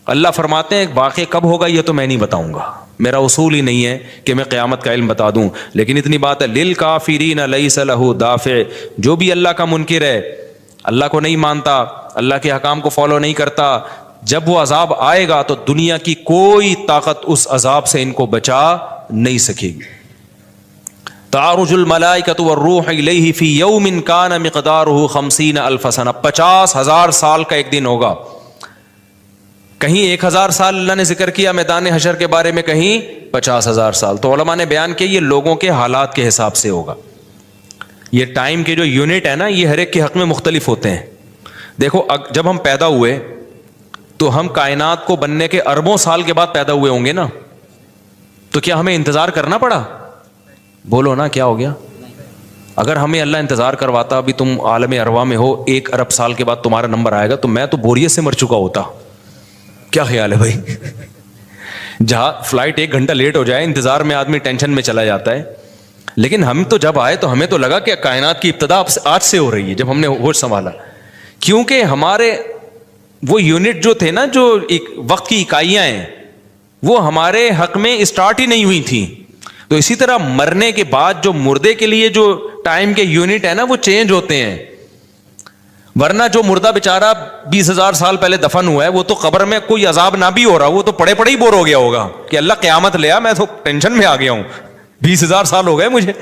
اللہ فرماتے ہیں واقع کب ہوگا یہ تو میں نہیں بتاؤں گا، میرا اصول ہی نہیں ہے کہ میں قیامت کا علم بتا دوں، لیکن اتنی بات ہے للکافرین لیس لہ دافع، جو بھی اللہ کا منکر ہے، اللہ کو نہیں مانتا، اللہ کے حکام کو فالو نہیں کرتا، جب وہ عذاب آئے گا تو دنیا کی کوئی طاقت اس عذاب سے ان کو بچا نہیں سکے گی۔ تعرج الملائکۃ والروح الیہ فی یوم کان مقدارہ 50,000 سنہ، 50,000 سال کا ایک دن ہوگا۔ کہیں 1,000 سال اللہ نے ذکر کیا میدان حشر کے بارے میں، کہیں 50,000 سال۔ تو علماء نے بیان کیا یہ لوگوں کے حالات کے حساب سے ہوگا۔ یہ ٹائم کے جو یونٹ ہے نا، یہ ہر ایک کے حق میں مختلف ہوتے ہیں۔ دیکھو جب ہم پیدا ہوئے تو ہم کائنات کو بننے کے اربوں سال کے بعد پیدا ہوئے ہوں گے نا، تو کیا ہمیں انتظار کرنا پڑا؟ بولو نا کیا ہو گیا؟ اگر ہمیں اللہ انتظار کرواتا ابھی تم عالم ارواح میں ہو، 1 ارب سال کے بعد تمہارا نمبر آئے گا، تو میں تو بوریت سے مر چکا ہوتا۔ کیا خیال ہے بھائی؟ جہاں فلائٹ 1 گھنٹہ لیٹ ہو جائے، انتظار میں آدمی ٹینشن میں چلا جاتا ہے، لیکن ہم تو جب آئے تو ہمیں تو لگا کہ کائنات کی ابتدا آج سے ہو رہی ہے، جب ہم نے ہوش سنبھالا، کیونکہ ہمارے وہ یونٹ جو تھے نا، جو وقت کی اکائیاں ہیں، وہ ہمارے حق میں اسٹارٹ ہی نہیں ہوئی تھیں۔ تو اسی طرح مرنے کے بعد جو مردے کے لیے جو ٹائم کے یونٹ ہے نا، وہ چینج ہوتے ہیں، ورنہ جو مردہ بیچارہ 20,000 سال پہلے دفن ہوا ہے، وہ تو قبر میں کوئی عذاب نہ بھی ہو رہا، وہ تو پڑے پڑے ہی بور ہو گیا ہوگا کہ اللہ قیامت لے آ، میں تو ٹینشن میں آ گیا ہوں، 20,000 سال ہو گئے مجھے۔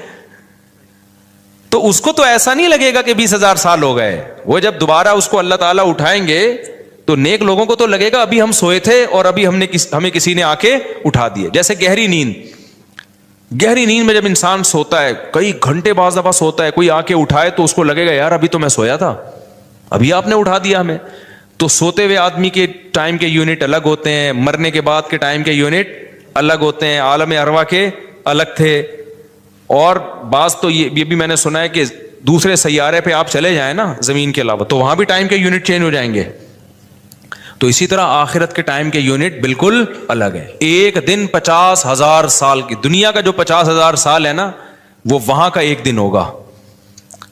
تو اس کو تو ایسا نہیں لگے گا کہ 20,000 سال ہو گئے، وہ جب دوبارہ اس کو اللہ تعالیٰ اٹھائیں گے تو نیک لوگوں کو تو لگے گا ابھی ہم سوئے تھے اور ابھی ہمیں کسی نے آ کے اٹھا دیے۔ جیسے گہری نیند میں جب انسان سوتا ہے، کئی گھنٹے بعض دفعہ سوتا ہے، کوئی آ کے اٹھائے تو اس کو لگے گا یار ابھی تو میں سویا تھا، ابھی آپ نے اٹھا دیا ہمیں۔ تو سوتے ہوئے آدمی کے ٹائم کے یونٹ الگ ہوتے ہیں، مرنے کے بعد کے ٹائم کے یونٹ الگ ہوتے ہیں، عالم ارواح کے الگ تھے۔ اور بعض تو یہ بھی میں نے سنا ہے کہ دوسرے سیارے پہ آپ چلے جائیں نا زمین کے علاوہ، تو وہاں بھی ٹائم کے یونٹ چینج ہو جائیں گے۔ تو اسی طرح آخرت کے ٹائم کے یونٹ بالکل الگ ہے۔ ایک دن 50,000 سال کی، دنیا کا جو 50,000 سال ہے نا، وہ وہاں کا ایک دن ہوگا۔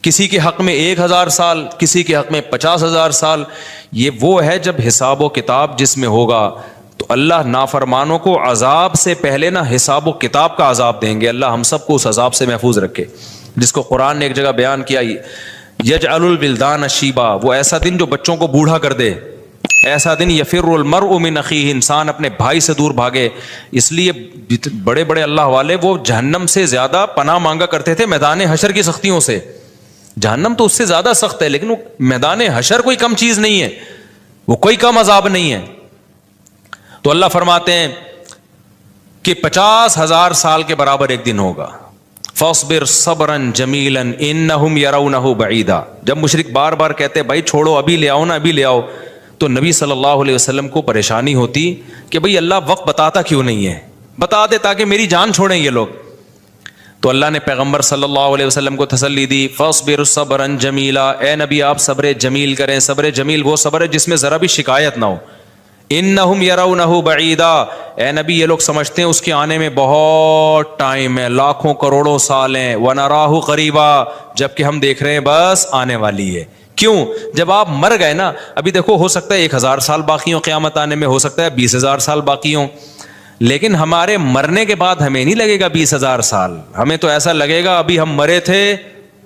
کسی کے حق میں 1,000 سال، کسی کے حق میں 50,000 سال۔ یہ وہ ہے جب حساب و کتاب جس میں ہوگا، تو اللہ نافرمانوں کو عذاب سے پہلے نا حساب و کتاب کا عذاب دیں گے۔ اللہ ہم سب کو اس عذاب سے محفوظ رکھے، جس کو قرآن نے ایک جگہ بیان کیا، یجعل الولدان شیبا، وہ ایسا دن جو بچوں کو بوڑھا کر دے، ایسا دن یفر المرء من اخیہ، انسان اپنے بھائی سے دور بھاگے۔ اس لیے بڑے بڑے اللہ والے وہ جہنم سے زیادہ پناہ مانگا کرتے تھے میدان حشر کی سختیوں سے۔ جہنم تو اس سے زیادہ سخت ہے، لیکن وہ میدان حشر کوئی کم چیز نہیں ہے، وہ کوئی کم عذاب نہیں ہے۔ تو اللہ فرماتے ہیں کہ 50,000 سال کے برابر ایک دن ہوگا۔ فاصبر صبرا جمیلا انہم یرونہ بعیدا، جب مشرک بار بار کہتے بھائی چھوڑو، ابھی لے آؤ نا، ابھی لے آؤ، تو نبی صلی اللہ علیہ وسلم کو پریشانی ہوتی کہ بھئی اللہ وقت بتاتا کیوں نہیں ہے، بتا دے تاکہ میری جان چھوڑیں یہ لوگ۔ تو اللہ نے پیغمبر صلی اللہ علیہ وسلم کو تسلی دی، فاصبر صبرا جمیلا، اے نبی آپ صبر جمیل کریں۔ صبر جمیل وہ صبر ہے جس میں ذرا بھی شکایت نہ ہو۔ انہم یرونہ بعیدا، اے نبی یہ لوگ سمجھتے ہیں اس کے آنے میں بہت ٹائم ہے، لاکھوں کروڑوں سال ہیں، ونراہ قریبا، جبکہ ہم دیکھ رہے ہیں بس آنے والی ہے۔ کیوں؟ جب آپ مر گئے نا، ابھی دیکھو ہو سکتا ہے 1,000 سال باقی ہوں قیامت آنے میں، ہو سکتا ہے 20,000 سال باقی ہوں، لیکن ہمارے مرنے کے بعد ہمیں نہیں لگے گا 20,000 سال، ہمیں تو ایسا لگے گا ابھی ہم مرے تھے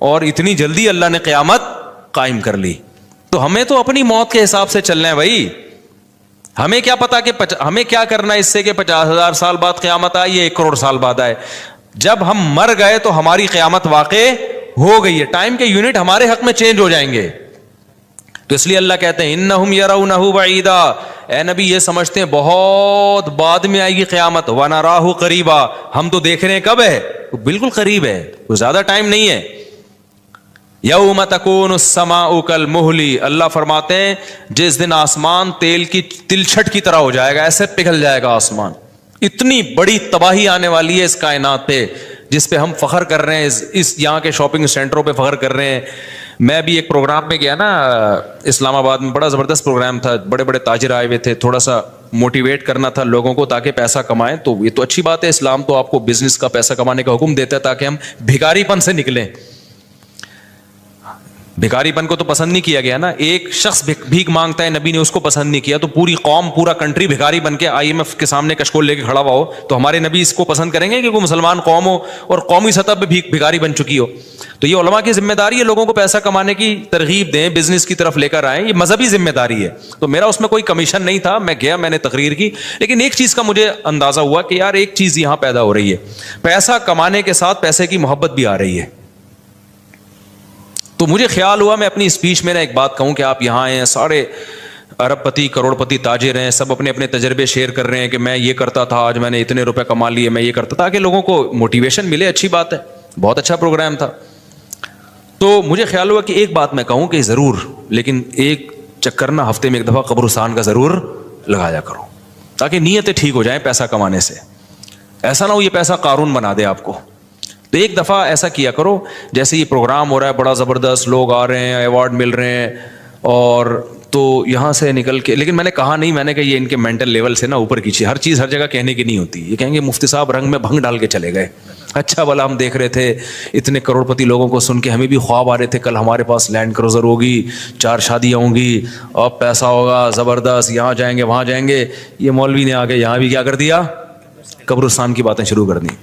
اور اتنی جلدی اللہ نے قیامت قائم کر لی۔ تو ہمیں تو اپنی موت کے حساب سے چلنا ہے بھائی، ہمیں کیا پتا کہ ہمیں کیا کرنا ہے اس سے کہ 50,000 سال بعد قیامت آئے یا 1 کروڑ سال بعد آئے۔ جب ہم مر گئے تو ہماری قیامت واقع ہو گئی ہے، ٹائم کے یونٹ ہمارے حق میں چینج ہو جائیں گے۔ تو اس لیے اللہ کہتے ہیں انہم یرونہ بعیدا، اے نبی یہ سمجھتے ہیں بہت بعد میں آئے گی قیامت، ونراہ قریبا، ہم تو دیکھ رہے ہیں کب ہے، وہ بالکل قریب ہے، وہ زیادہ ٹائم نہیں ہے۔ یوم تکون السماء کالمہل، اللہ فرماتے ہیں جس دن آسمان تیل کی تلچھٹ کی طرح ہو جائے گا، ایسے پگھل جائے گا آسمان۔ اتنی بڑی تباہی آنے والی ہے اس کائنات پہ، جس پہ ہم فخر کر رہے ہیں، اس یہاں کے شاپنگ سینٹروں پہ فخر کر رہے ہیں۔ میں بھی ایک پروگرام میں گیا نا اسلام آباد میں، بڑا زبردست پروگرام تھا، بڑے بڑے تاجر آئے ہوئے تھے، تھوڑا سا موٹیویٹ کرنا تھا لوگوں کو تاکہ پیسہ کمائیں۔ تو یہ تو اچھی بات ہے، اسلام تو آپ کو بزنس کا پیسہ کمانے کا حکم دیتا ہے تاکہ ہم بھکاری پن سے نکلیں۔ भिखारी पन को तो पसंद नहीं किया गया ना, एक शख्स भीख मांगता है, नबी ने उसको पसंद नहीं किया, तो पूरी कौम पूरा कंट्री भिखारी बन के IMF के सामने कशकोल लेके खड़ा हुआ हो, तो हमारे नबी इसको पसंद करेंगे कि कोई मुसलमान कौम हो और कौमी सतह पे भिखारी बन चुकी हो? तो ये उलमा की जिम्मेदारी है लोगों को पैसा कमाने की तरगीब दें, बिजनेस की तरफ लेकर आएं, ये मजहबी जिम्मेदारी है। तो मेरा उसमें कोई कमीशन नहीं था, मैं गया, मैंने तकरीर की, लेकिन एक चीज़ का मुझे अंदाज़ा हुआ कि यार एक चीज़ यहाँ पैदा हो रही है, पैसा कमाने के साथ पैसे की मोहब्बत भी आ रही है। तो मुझे ख्याल हुआ मैं अपनी स्पीच में ना एक बात कहूँ कि आप यहाँ आए हैं, सारे अरबपति करोड़पति ताजिर हैं, सब अपने अपने तजर्बे शेयर कर रहे हैं कि मैं ये करता था, आज मैंने इतने रुपए कमा लिए, मैं ये करता, ताकि लोगों को मोटिवेशन मिले। अच्छी बात है, बहुत अच्छा प्रोग्राम था। तो मुझे ख्याल हुआ कि एक बात मैं कहूँ कि ज़रूर, लेकिन एक चक्कर ना हफ्ते में एक दफ़ा कब्रिस्तान का ज़रूर लगाया करो, ताकि नीयतें ठीक हो जाएं पैसा कमाने से। ऐसा ना हो ये पैसा कारून बना दे आपको। तो एक दफ़ा ऐसा किया करो, जैसे ये प्रोग्राम हो रहा है बड़ा ज़बरदस्त, लोग आ रहे हैं, अवार्ड मिल रहे हैं, और तो यहाँ से निकल के, लेकिन मैंने कहा नहीं, मैंने कहा ये इनके मेंटल लेवल से ना ऊपर की चीज़, हर चीज़ हर जगह कहने की नहीं होती। ये कहेंगे मुफ्ती साहब रंग में भंग डाल के चले गए, अच्छा भला हम देख रहे थे इतने करोड़पति लोगों को सुन के हमें भी ख्वाब आ रहे थे, कल हमारे पास लैंड क्रूज़र होगी, 4 शादियाँ होंगी, अब पैसा होगा ज़बरदस्त, यहाँ जाएंगे वहाँ जाएंगे। ये मौलवी ने आके यहाँ भी क्या कर दिया, कब्रिस्तान की बातें शुरू कर दी।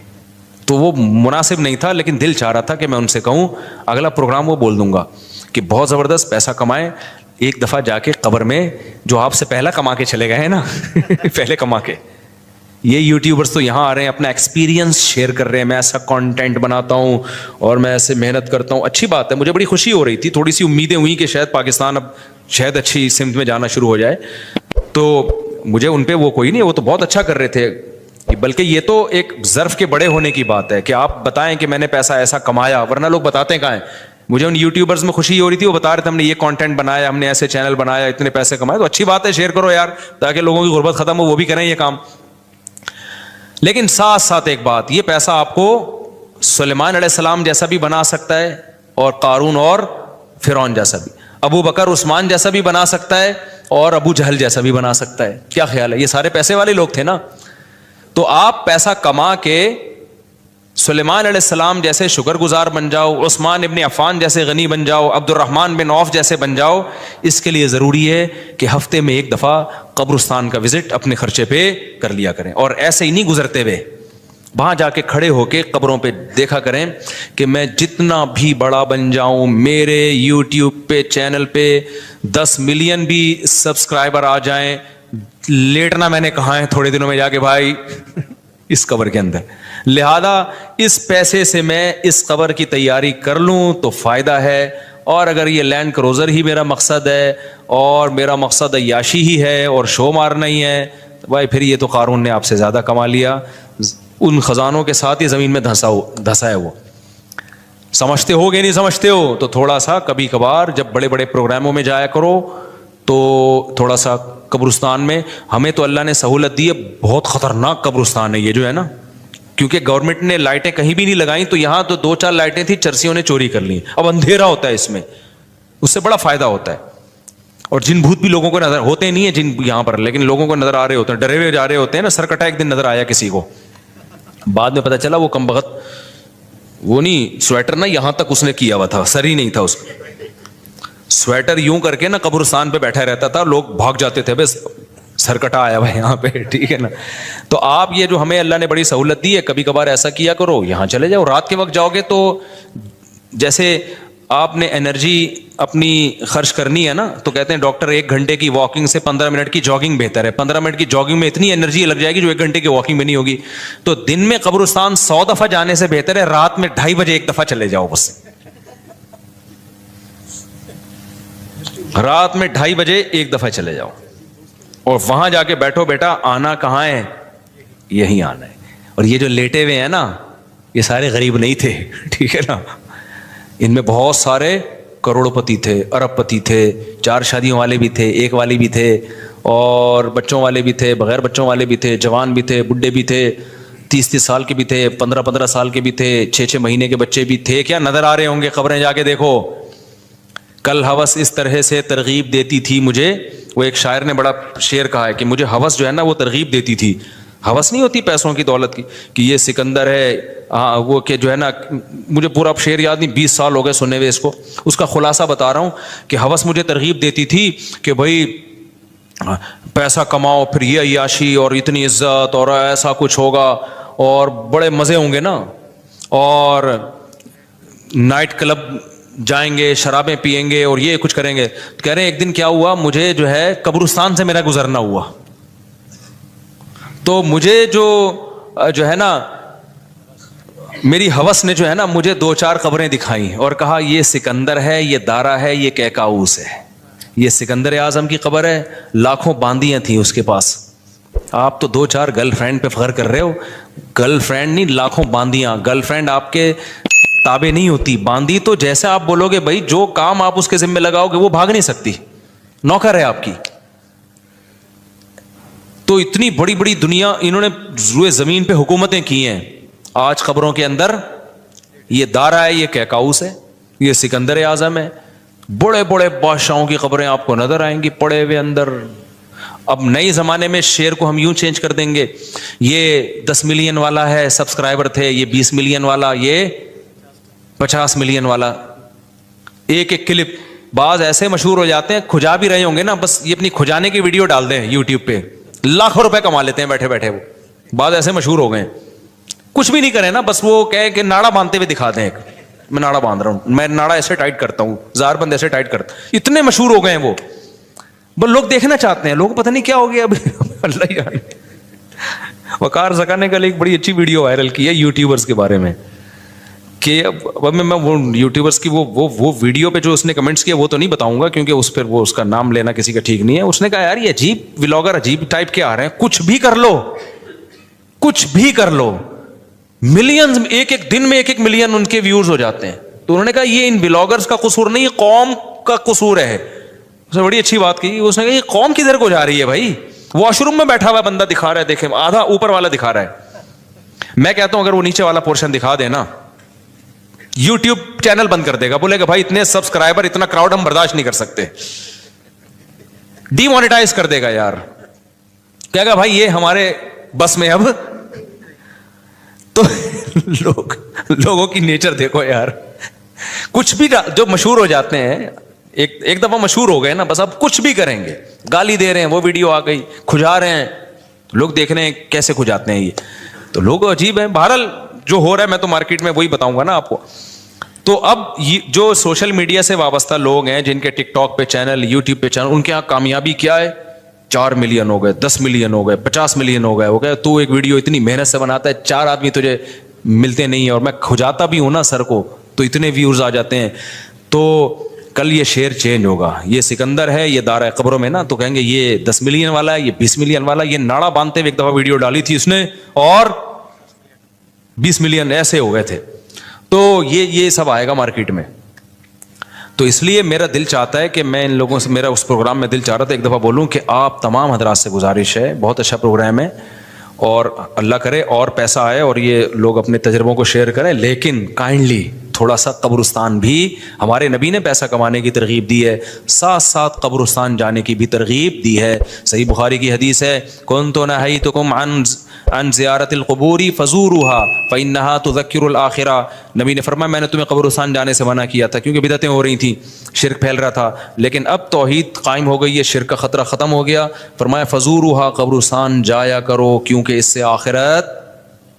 तो वो मुनासिब नहीं था, लेकिन दिल चाह रहा था कि मैं उनसे कहूँ अगला प्रोग्राम वो बोल दूंगा कि बहुत ज़बरदस्त पैसा कमाएं, एक दफ़ा जाके कब्र में जो आपसे पहला कमा के चले गए हैं ना पहले कमा के, ये यूट्यूबर्स तो यहाँ आ रहे हैं, अपना एक्सपीरियंस शेयर कर रहे हैं, मैं ऐसा कंटेंट बनाता हूँ और मैं ऐसे मेहनत करता हूँ। अच्छी बात है, मुझे बड़ी खुशी हो रही थी, थोड़ी सी उम्मीदें हुई कि शायद पाकिस्तान अब शायद अच्छी सिमत में जाना शुरू हो जाए। तो मुझे उन पर वो कोई नहीं, वो तो बहुत अच्छा कर रहे थे, बल्कि ये तो एक ज़र्फ के बड़े होने की बात है कि आप बताएं कि मैंने पैसा ऐसा कमाया, वरना लोग बताते कहाँ हैं। मुझे उन यूट्यूबर्स में खुशी हो रही थी, वो बता रहे थे हमने ये कंटेंट बनाया, हमने ऐसे चैनल बनाया, इतने पैसे कमाए। तो अच्छी बात है, शेयर करो यार, ताकि लोगों की गुर्बत खत्म हो, वो भी करें ये काम। लेकिन साथ साथ एक बात, ये पैसा आपको सुलेमान अलैहिस्सलाम जैसा भी बना सकता है, और कारून और फिरौन जैसा भी, अबू बकर उस्मान जैसा भी बना सकता है, और अबू जहल जैसा भी बना सकता है। क्या ख्याल है? ये सारे पैसे वाले लोग थे ना। तो आप पैसा कमा के सुलेमान अलैहिस्सलाम जैसे शुक्रगुजार बन जाओ, उस्मान इब्न अफ़ान जैसे गनी बन जाओ, अब्दुर्रहमान बिन औफ जैसे बन जाओ। इसके लिए ज़रूरी है कि हफ्ते में एक दफ़ा कब्रिस्तान का विज़िट अपने खर्चे पे कर लिया करें, और ऐसे ही नहीं गुजरते हुए, वहाँ जाके खड़े होके कब्रों पे देखा करें कि मैं जितना भी बड़ा बन जाऊँ, मेरे यूट्यूब पे चैनल पे 10 मिलियन भी सब्सक्राइबर आ जाएं, लेटना मैंने कहा है थोड़े दिनों में जाके भाई इस कब्र के अंदर। लिहाजा इस पैसे से मैं इस कब्र की तैयारी कर लूं तो फायदा है, और अगर ये लैंड क्रूज़र ही मेरा मकसद है और मेरा मकसद अय्याशी ही है और शो मारना ही है, तो भाई फिर ये तो कारून ने आपसे ज़्यादा कमा लिया, उन ख़जानों के साथ ही ज़मीन में धंसा है वो। समझते हो कि नहीं समझते हो? तो थोड़ा सा कभी कभार जब बड़े बड़े प्रोग्रामों में जाया करो, तो थोड़ा सा कब्रिस्तान में, हमें तो अल्लाह ने सहूलत दी है, बहुत ख़तरनाक कब्रिस्तान है ये जो है ना, क्योंकि गवर्नमेंट ने लाइटें कहीं भी नहीं लगाई, तो यहाँ तो 2-4 लाइटें थी, चरसियों ने चोरी कर ली। अब अंधेरा होता है इसमें, उससे बड़ा फ़ायदा होता है, और जिन भूत भी लोगों को नजर होते नहीं है जिन यहाँ पर, लेकिन लोगों को नजर आ रहे होते हैं, डरे हुए जा रहे होते हैं ना। सरकटा एक दिन नजर आया किसी को, बाद में पता चला वो कमबख्त, वो नहीं स्वेटर ना यहाँ तक उसने किया हुआ था, सर ही नहीं था उसका, स्वेटर यूं करके ना कब्रिस्तान पे बैठा रहता था, लोग भाग जाते थे, बस सरकटा आया हुआ है यहाँ पे, ठीक है ना। तो आप ये जो हमें अल्लाह ने बड़ी सहूलत दी है, कभी कभार ऐसा किया करो, यहाँ चले जाओ। रात के वक्त जाओगे तो जैसे आपने एनर्जी अपनी खर्च करनी है ना, तो कहते हैं डॉक्टर 1 घंटे की वॉकिंग से 15 मिनट की जॉगिंग बेहतर है। 15 मिनट की जॉगिंग में इतनी एनर्जी लग जाएगी जो 1 घंटे की वॉकिंग में नहीं होगी। तो दिन में कब्रिस्तान 100 दफा जाने से बेहतर है रात में 2:30 बजे 1 दफा चले जाओ बस। रात में 2:30 बजे 1 दफा चले जाओ, और वहां जाके बैठो, बेटा आना कहाँ है, यही आना है। और ये जो लेटे हुए हैं ना, ये सारे गरीब नहीं थे, ठीक है ना। इनमें बहुत सारे करोड़पति थे, अरबपति थे, 4 शादियों वाले भी थे, 1 वाली भी थे, और बच्चों वाले भी थे, बगैर बच्चों वाले भी थे, जवान भी थे, बुढ़े भी थे, 30-30 साल के भी थे, 15-15 साल के भी थे, 6-6 महीने के बच्चे भी थे। क्या नजर आ रहे होंगे, खबरें जाके देखो। कल हवस इस तरह से तरगीब देती थी मुझे, वो एक शायर ने बड़ा शेर कहा है कि मुझे हवस जो है ना वो तरगीब देती थी। हवस नहीं होती पैसों की दौलत की कि ये सिकंदर है, हाँ वो कि जो है ना, मुझे पूरा अब शेर याद नहीं, 20 साल हो गए सुने हुए इसको, उसका खुलासा बता रहा हूँ कि हवस मुझे तरगीब देती थी कि भाई पैसा कमाओ, फिर ये अय्याशी और इतनी इज्जत और ऐसा कुछ होगा और बड़े मज़े होंगे ना, और नाइट क्लब जाएंगे, शराबें पिएंगे और ये कुछ करेंगे। तो कह रहे हैं एक दिन क्या हुआ, मुझे जो है कब्रिस्तान से मेरा गुजरना हुआ, तो मुझे जो है ना मेरी हवस ने जो है ना मुझे 2-4 कब्रें दिखाई और कहा ये सिकंदर है, ये दारा है, ये कैकाऊस है। ये सिकंदर आजम की कब्र है, लाखों बांदियां थी उसके पास। आप तो 2-4 गर्लफ्रेंड पे फख्र कर रहे हो, गर्लफ्रेंड नहीं लाखों बांदियां। गर्लफ्रेंड आपके ताबे नहीं होती, बांदी तो जैसे आप बोलोगे भाई, जो काम आप उसके जिम्मे लगाओगे वो भाग नहीं सकती, नौकर है आपकी। तो इतनी बड़ी बड़ी दुनिया इन्होंने रुए जमीन पे हुकूमतें की हैं, आज खबरों के अंदर ये दारा है, ये कैकाऊस है, ये सिकंदर आजम है। बड़े बड़े बादशाहों की खबरें आपको नजर आएंगी पड़े हुए अंदर। अब नए जमाने में शेर को हम यूं चेंज कर देंगे, ये 10 मिलियन वाला है सब्सक्राइबर थे, ये 20 मिलियन वाला, ये 50 मिलियन वाला। एक एक क्लिप बाज ऐसे मशहूर हो जाते हैं, खुजा भी रहे होंगे ना, बस ये अपनी खुजाने की वीडियो डाल दें यूट्यूब पे, लाखों रुपए कमा लेते हैं बैठे बैठे। वो बाज ऐसे मशहूर हो गए, कुछ भी नहीं करें ना, बस वो कहे कि नाड़ा बांधते हुए दिखा दें, मैं नाड़ा बांध रहा हूं, मैं नाड़ा ऐसे टाइट करता हूं, ज़ारबंद ऐसे टाइट करता, इतने मशहूर हो गए हैं वो, बस लोग देखना चाहते हैं। लोग पता नहीं क्या हो गया अभी अल्लाह यार। वकार ज़का ने कल एक बड़ी अच्छी वीडियो वायरल की है यूट्यूबर्स के बारे में कि अब मैं वो यूट्यूबर्स की वो वीडियो पे जो उसने कमेंट्स किए वो तो नहीं बताऊंगा, क्योंकि उस पर वो उसका नाम लेना किसी का ठीक नहीं है। उसने कहा यार ये अजीब व्लॉगर अजीब टाइप के आ रहे हैं, कुछ भी कर लो, कुछ भी कर लो, मिलियंस, एक एक दिन में 1-1 मिलियन उनके व्यूज हो जाते हैं। तो उन्होंने कहा ये इन व्लॉगर्स का कसूर नहीं, कौम का कसूर है। उसने बड़ी अच्छी बात की, उसने कहा ये कौम किधर को जा रही है भाई, वॉशरूम में बैठा हुआ बंदा दिखा रहा है, देखे आधा ऊपर वाला दिखा रहा है। मैं कहता हूं अगर वो नीचे वाला पोर्शन दिखा देना, यूट्यूब चैनल बंद कर देगा, बोलेगा भाई इतने सब्सक्राइबर, इतना क्राउड हम बर्दाश्त नहीं कर सकते, डीमोनेटाइज कर देगा यार। कहेगा भाई ये हमारे बस में अब। तो लोगों की नेचर देखो यार, कुछ भी जो मशहूर हो जाते हैं, एक दफा मशहूर हो गए ना, बस अब कुछ भी करेंगे। गाली दे रहे हैं, वो वीडियो आ गई, खुजा रहे हैं, तो लोग देख रहे हैं कैसे खुजाते हैं ये, तो लोग अजीब हैं। बहरहाल जो हो रहा है मैं तो मार्केट में वही बताऊंगा ना आपको। तो अब जो सोशल मीडिया से वाबस्ता लोग हैं, जिनके टिकटॉक पे चैनल, यूट्यूब पे चैनल, उनके यहाँ कामयाबी क्या है, 4 मिलियन हो गए, 10 मिलियन हो गए, 50 मिलियन हो गए। तू एक वीडियो इतनी मेहनत से बनाता है, 4 आदमी तुझे मिलते नहीं है, और मैं खुजाता भी हूं ना सर को, तो इतने व्यूज आ जाते हैं। तो कल ये शेर चेंज होगा, ये सिकंदर है, ये दारा है कब्रों में ना, तो कहेंगे ये 10 मिलियन वाला है, ये 20 मिलियन वाला। ये नाड़ा बांधते हुए एक दफा वीडियो डाली थी उसने और 20 मिलियन ऐसे हो गए थे। तो ये सब आएगा मार्केट में। तो इसलिए मेरा दिल चाहता है कि मैं इन लोगों से, मेरा उस प्रोग्राम में दिल चाह रहा था एक दफ़ा बोलूं कि आप तमाम हजरात से गुजारिश है, बहुत अच्छा प्रोग्राम है और अल्लाह करे और पैसा आए और ये लोग अपने तजर्बों को शेयर करें, लेकिन काइंडली थोड़ा सा कब्रिस्तान भी, हमारे नबी ने पैसा कमाने की तरगीब दी है, साथ साथ कब्रिस्तान जाने की भी तरगीब दी है। सही बुखारी की हदीस है, कुन्तु नहय्तुकुम अन ज़ियारतिल क़ुबूरी फ़ज़ूरूहा फ़इन्नहा तुज़क्किरुल आखिरा। नबी ने फरमाया मैंने तुम्हें कब्रिस्तान जाने से मना किया था क्योंकि बिदअतें हो रही थी, शिरक फैल रहा था, लेकिन अब तौहीद कायम हो गई है, शिरक का ख़तरा ख़त्म हो गया। फरमाया फ़ज़ूरूहा, कब्रिस्तान जाया करो, क्योंकि इससे आखिरत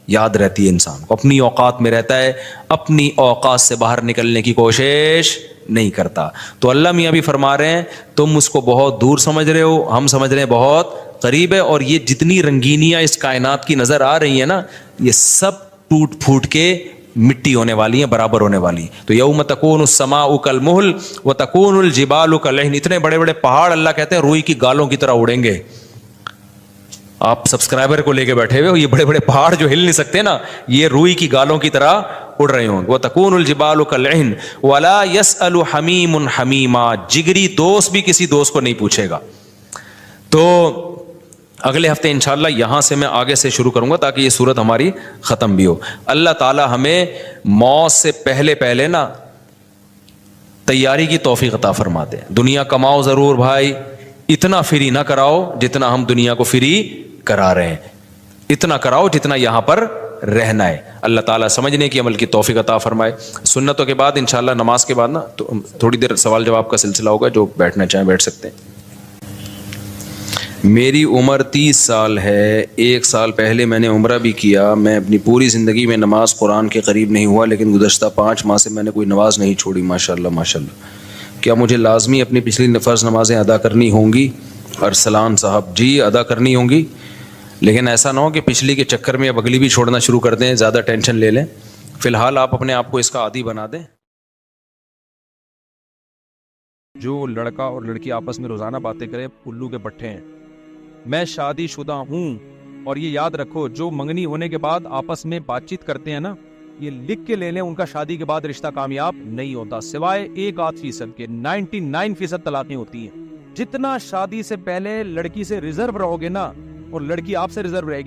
याद रहती है, इंसान को अपनी औकात में रहता है, अपनी औकात से बाहर निकलने की कोशिश नहीं करता। तो अल्लाह मियाँ भी फरमा रहे हैं तुम उसको बहुत दूर समझ रहे हो, हम समझ रहे हैं बहुत करीब है। और ये जितनी रंगीनियाँ इस कायनात की नज़र आ रही है ना, ये सब टूट फूट के मिट्टी होने वाली है, बराबर होने वाली। तो यौम तकूनुस समाउ कल मुहल व तकूनुल जिबालु कल अहन। इतने बड़े बड़े पहाड़ अल्लाह कहते हैं रुई की गालों की तरह उड़ेंगे। आप सब्सक्राइबर को लेके बैठे हुए हो, ये बड़े बड़े पहाड़ जो हिल नहीं सकते ना, ये रुई की गालों की तरह उड़ रहे होंगे। वह तकूनुल जिबालु कल अहन वला यसअलु हमीमुन हमीमा। जिगरी दोस्त भी किसी दोस्त को नहीं पूछेगा। तो अगले हफ्ते इंशाअल्लाह यहाँ से मैं आगे से शुरू करूँगा ताकि ये सूरत हमारी ख़त्म भी हो। अल्लाह ताला हमें मौत से पहले पहले ना तैयारी की तौफीक अता फरमा दे। दुनिया कमाओ ज़रूर भाई, इतना फ्री ना कराओ जितना हम दुनिया को फ्री करा रहे हैं। اتنا کراؤ جتنا یہاں پر رہنا ہے. اللہ تعالیٰ سمجھنے کی عمل کی توفیق عطا فرمائے. سنتوں کے بعد انشاءاللہ نماز کے بعد نا تو تھوڑی دیر سوال جواب کا سلسلہ ہوگا, جو بیٹھنا چاہیں بیٹھ سکتے ہیں. میری عمر 30 سال ہے. 1 سال پہلے میں نے عمرہ بھی کیا. میں اپنی پوری زندگی میں نماز قرآن کے قریب نہیں ہوا, لیکن گزشتہ 5 ماہ سے میں نے کوئی نماز نہیں چھوڑی. ماشاءاللہ ماشاءاللہ. کیا مجھے لازمی اپنی پچھلی فرض نمازیں ادا کرنی ہوں گی؟ ارسلان صاحب جی ادا کرنی ہوں گی, لیکن ایسا نہ ہو کہ پچھلی کے چکر میں اب اگلی بھی چھوڑنا شروع کر دیں, زیادہ ٹینشن لے لیں. فی الحال آپ اپنے آپ کو اس کا عادی بنا دیں. جو لڑکا اور لڑکی آپس میں روزانہ باتیں کرے الو کے پٹھے ہیں. میں شادی شدہ ہوں, اور یہ یاد رکھو جو منگنی ہونے کے بعد آپس میں بات چیت کرتے ہیں نا, یہ لکھ کے لے لیں, ان کا شادی کے بعد رشتہ کامیاب نہیں ہوتا, سوائے 1-8% کے. 99% طلاقیں ہوتی ہیں. جتنا شادی سے پہلے لڑکی سے ریزرو رہو گے نا, اور لڑکی آپ سے ریزرو رہے گی.